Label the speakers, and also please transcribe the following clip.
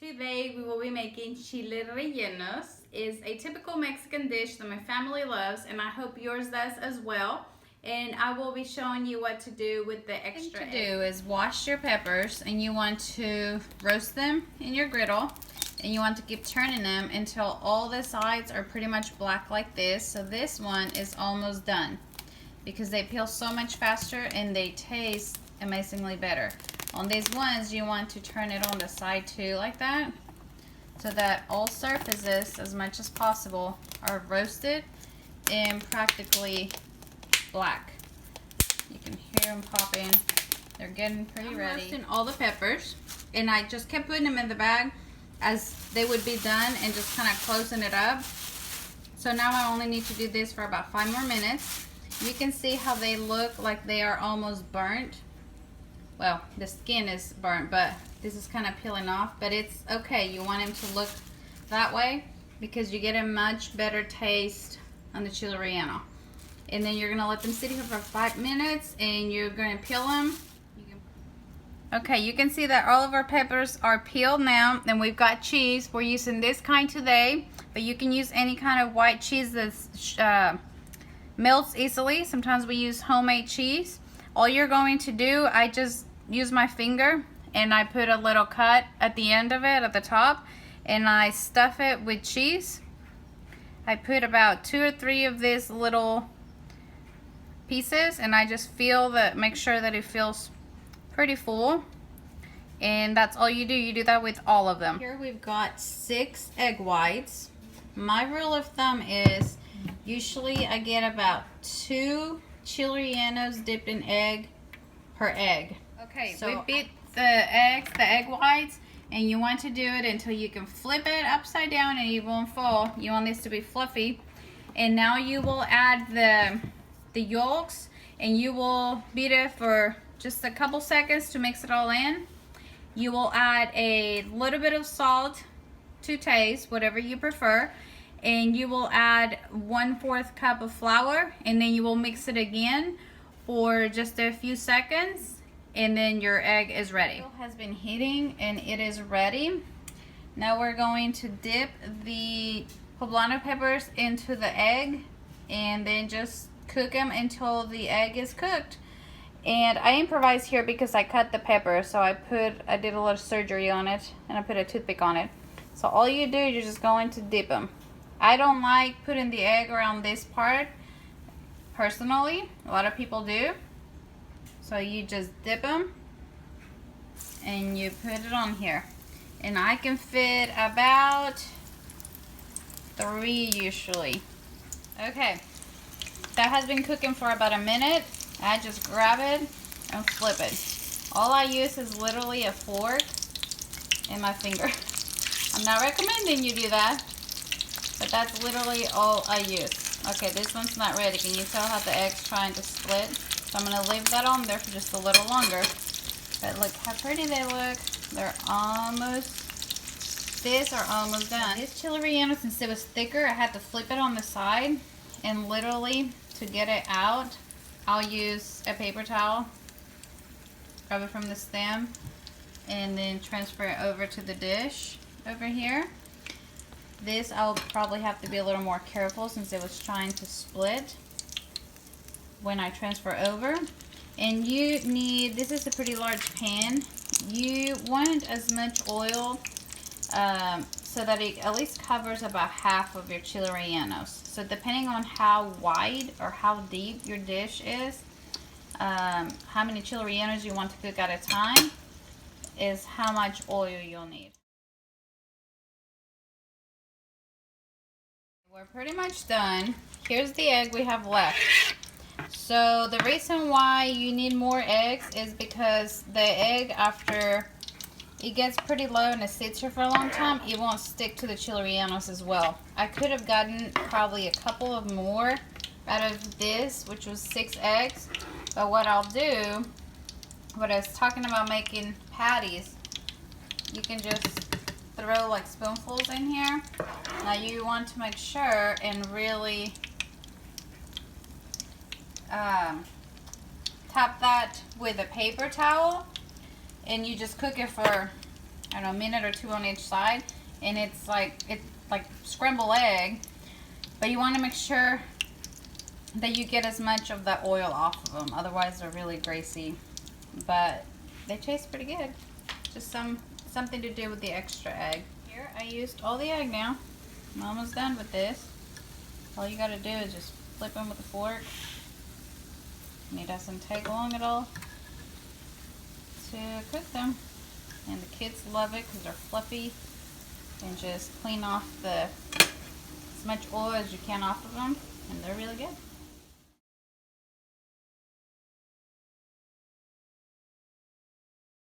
Speaker 1: Today we will be making Chile Rellenos. It's a typical Mexican dish that my family loves and I hope yours does as well. And I will be showing you what to do with the extra egg. What to do is wash your peppers and you want to roast them in your griddle. And you want to keep turning them until all the sides are pretty much black like this. So this one is almost done because they peel so much faster and they taste amazingly better. On these ones, you want to turn it on the side too, like that, so that all surfaces, as much as possible, are roasted and practically black. You can hear them popping. They're getting pretty ready. I'm roasting all the peppers, and I just kept putting them in the bag as they would be done and just kind of closing it up. So now I only need to do this for about 5 more minutes. You can see how they look like they are almost burnt. Well, the skin is burnt, but this is kind of peeling off, but it's okay. You want them to look that way because you get a much better taste on the chile relleno. And then you're gonna let them sit here for 5 minutes and you're gonna peel them. Okay, you can see that all of our peppers are peeled now, and we've got cheese. We're using this kind today, but you can use any kind of white cheese that melts easily. Sometimes we use homemade cheese. All you're going to do, I just use my finger and I put a little cut at the end of it, at the top, and I stuff it with cheese. I put about 2 or 3 of these little pieces and I just make sure that it feels pretty full. And that's all you do. You do that with all of them. Here we've got 6 egg whites. My rule of thumb is usually I get about 2 chile rellenos dipped in egg per egg. Okay, so we beat the egg whites, and you want to do it until you can flip it upside down and it won't fall. You want this to be fluffy. And now you will add the yolks, and you will beat it for just a couple seconds to mix it all in. You will add a little bit of salt to taste, whatever you prefer. And you will add 1/4 cup of flour, and then you will mix it again for just a few seconds, and then your egg is ready. It has been heating and it is ready. Now we're going to dip the poblano peppers into the egg and then just cook them until the egg is cooked. And I improvise here because I cut the pepper, so I did a little surgery on it and I put a toothpick on it. So all you do is you're just going to dip them. I don't like putting the egg around this part personally. A lot of people do. So you just dip them and you put it on here. And I can fit about 3 usually. Okay, that has been cooking for about a minute. I just grab it and flip it. All I use is literally a fork and my finger. I'm not recommending you do that, but that's literally all I use. Okay, this one's not ready. Can you tell how the egg's trying to split? So I'm going to leave that on there for just a little longer. But look how pretty they look. They're almost, these are almost done. This chile relleno, since it was thicker, I had to flip it on the side. And literally, to get it out, I'll use a paper towel. Grab it from the stem. And then transfer it over to the dish over here. This I'll probably have to be a little more careful since it was trying to split when I transfer over. And you need, this is a pretty large pan. You want as much oil so that it at least covers about half of your chile rellenos. So depending on how wide or how deep your dish is, how many chile rellenos you want to cook at a time is how much oil you'll need. We're pretty much done. Here's the egg we have left. So the reason why you need more eggs is because the egg, after it gets pretty low and it sits here for a long time, it won't stick to the chile rellenos as well. I could have gotten probably a couple of more out of this, which was 6 eggs. But what I'll do, what I was talking about making patties, you can just throw like spoonfuls in here. Now you want to make sure and really tap that with a paper towel, and you just cook it for I don't know, a minute or two on each side, and it's like scrambled egg, but you want to make sure that you get as much of the oil off of them, otherwise they're really greasy, but they taste pretty good. Just something to do with the extra egg. Here I used all the egg now. I'm almost done with this. All you gotta do is just flip them with a fork, and it doesn't take long at all to cook them. And the kids love it because they're fluffy, and just clean off as much oil as you can off of them, and they're really good.